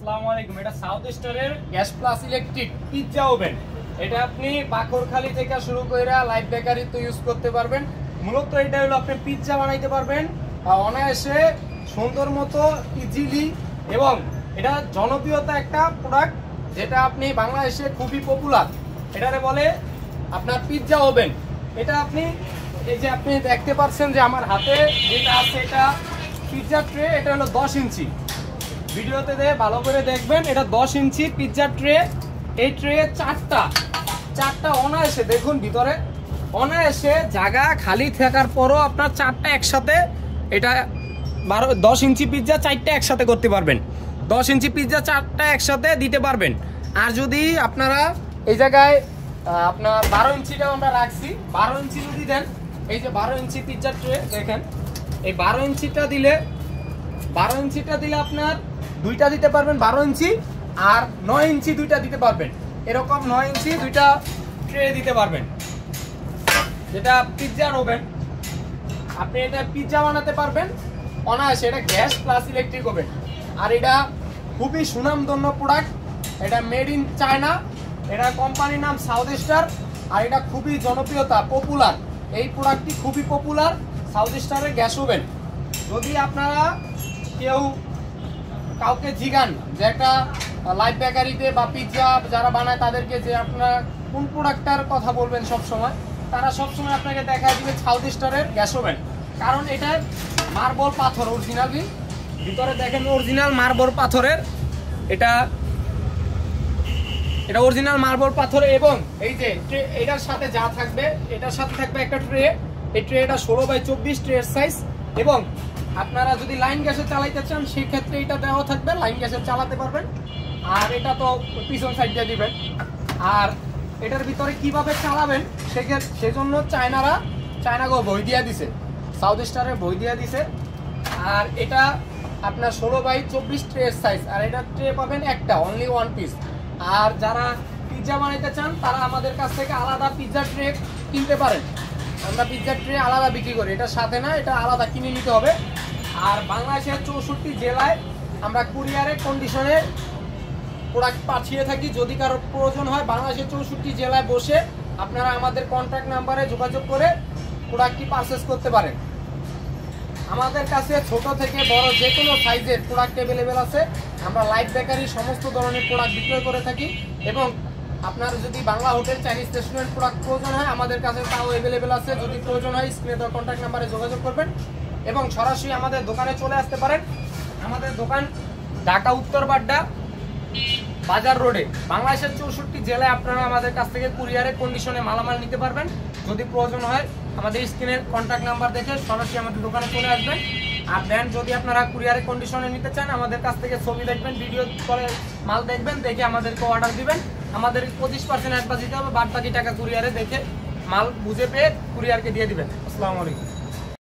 আসসালামু আলাইকুম। এটা সাউথ স্টারের gas plus electric pizza oven. এটা আপনি বাকরখালি থেকে শুরু করে লাইভ বেকারিতে ইউজ করতে পারবেন। মূলত এটা হলো আপনি পিৎজা বানাইতে পারবেন অনায়াসে সুন্দর মতো ইজিলি, এবং এটা জনপ্রিয়তা একটা প্রোডাক্ট যেটা আপনি বাংলাদেশে খুবই পপুলার। এটারে বলে আপনার পিৎজা ওভেন। এটা আপনি এই যে আপনি দেখতে পাচ্ছেন যে আমার হাতে যেটা আছে এটা পিৎজা ট্রে। এটা হলো 10 ইঞ্চি। ভিডিওতে ভালো করে দেখবেন, এটা 10 ইঞ্চি পিৎজা ট্রে। এই ট্রে চারটা অনায়াসে, দেখুন ভিতরে অনায়াসে জায়গা খালি থাকার পরও আপনার চারটা একসাথে, এটা 10 ইঞ্চি পিৎজা চারটা একসাথে করতে পারবেন। 10 ইঞ্চি পিৎজা চারটা একসাথে দিতে পারবেন। আর যদি আপনারা এই জায়গায় আপনার 12 ইঞ্চিটাও আমরা রাখছি, 12 ইঞ্চি যদি দেন, এই যে 12 ইঞ্চি পিৎজা ট্রে দেখেন, এই 12 ইঞ্চিটা দিলে আপনার দুইটা দিতে পারবেন 12 ইঞ্চি, আর 9 ইঞ্চি দুইটা দিতে পারবেন। এরকম 9 ইঞ্চি দুইটা ট্রে দিতে পারবেন। যেটা পিৎজার ওভেন, আপনি এটা পিৎজা বানাতে পারবেন অনায়াসে। এটা গ্যাস প্লাস ইলেকট্রিক ওভেন, আর এটা খুবই সুনামধন্য প্রোডাক্ট। এটা মেড ইন চায়না, এটা কোম্পানির নাম সাউথ স্টার, আর এটা খুবই জনপ্রিয়তা পপুলার। এই প্রোডাক্টটি খুবই পপুলার, সাউথ স্টারের গ্যাস ওভেন। যদি আপনারা কাউকে জিগান যে একটা লাইভ বেকারিতে বা পিৎজা যারা বানায় তাদেরকে যে আপনারা কোন প্রোডাক্টটার কথা বলবেন সব সময়, তারা সবসময় আপনাকে দেখায় দিবে সাউথ স্টারের গ্যাস ওভেন। কারণ এটা মার্বল পাথর অরিজিনালি, ভিতরে দেখেন অরিজিনাল মার্বল পাথরের। এটা অরিজিনাল মার্বল পাথর। এবং এই যে এটার সাথে যা থাকবে, এটার সাথে থাকবে একটা ট্রে। এই ট্রেটা 16x24 ট্রের সাইজ। এবং আপনারা যদি লাইন গ্যাসে চালাইতে চান সেক্ষেত্রে এটা দেওয়া থাকবে, লাইন গ্যাসে চালাতে পারবেন। আর এটা তো পিছন সাইড দিয়ে দিবেন। আর এটার ভিতরে কিভাবে চালাবেন সেজন্য চায়নাগো বই দিয়ে দিছে, সাউথ স্টারের বই দিয়ে দিছে। আর এটা আপনার 16x24 ট্রের সাইজ, আর এটা ট্রে পাবেন একটা, অনলি 1 পিস। আর যারা পিৎজা বানাইতে চান তারা আমাদের কাছ থেকে আলাদা পিৎজা ট্রে কিনতে পারেন। আমরা পিৎজা ট্রে আলাদা বিক্রি করি, এটার সাথে না, এটা আলাদা কিনে নিতে হবে। আর বাংলাদেশের 64 জেলায় আমরা কুরিয়ারের কন্ডিশনে প্রোডাক্ট পাঠিয়ে থাকি। যদি কারো প্রয়োজন হয় বাংলাদেশের 64 জেলায় বসে আপনারা আমাদের কন্ট্যাক্ট নাম্বারে যোগাযোগ করে প্রোডাক্টটি পারচেস করতে পারেন। আমাদের কাছে ছোট থেকে বড় যে কোনো সাইজের প্রোডাক্ট অ্যাভেলেবেল আছে। আমরা লাইভ বেকারির সমস্ত ধরনের প্রোডাক্ট বিক্রয় করে থাকি। এবং আপনার যদি Bangla hotel, Chinese restaurant product প্রয়োজন হয় আমাদের কাছে তাও অ্যাভেলেবেল আছে। যদি প্রয়োজন হয় স্ক্রিনে দেওয়া কন্ট্যাক্ট নাম্বারে যোগাযোগ করবেন এবং সরাসরি আমাদের দোকানে চলে আসতে পারেন। আমাদের দোকান ঢাকা উত্তর বাড্ডা বাজার রোডে। বাংলাদেশের 64 জেলায় আপনারা আমাদের কাছ থেকে কুরিয়ারের কন্ডিশনে মালামাল নিতে পারবেন। যদি প্রয়োজন হয় আমাদের স্ক্রিনের কন্ট্যাক্ট নাম্বার দেখে সরাসরি আমাদের দোকানে চলে আসবেন। আর দেন যদি আপনারা কুরিয়ারের কন্ডিশনে নিতে চান আমাদের কাছ থেকে ছবি দেখবেন, ভিডিও করে মাল দেখবেন, দেখে আমাদেরকে অর্ডার দিবেন। আমাদের 25% অ্যাডভান্স দিতে হবে, বাদ বাকি টাকা কুরিয়ারে দেখে মাল বুঝে পেয়ে কুরিয়ারকে দিয়ে দিবেন। আসসালামু আলাইকুম।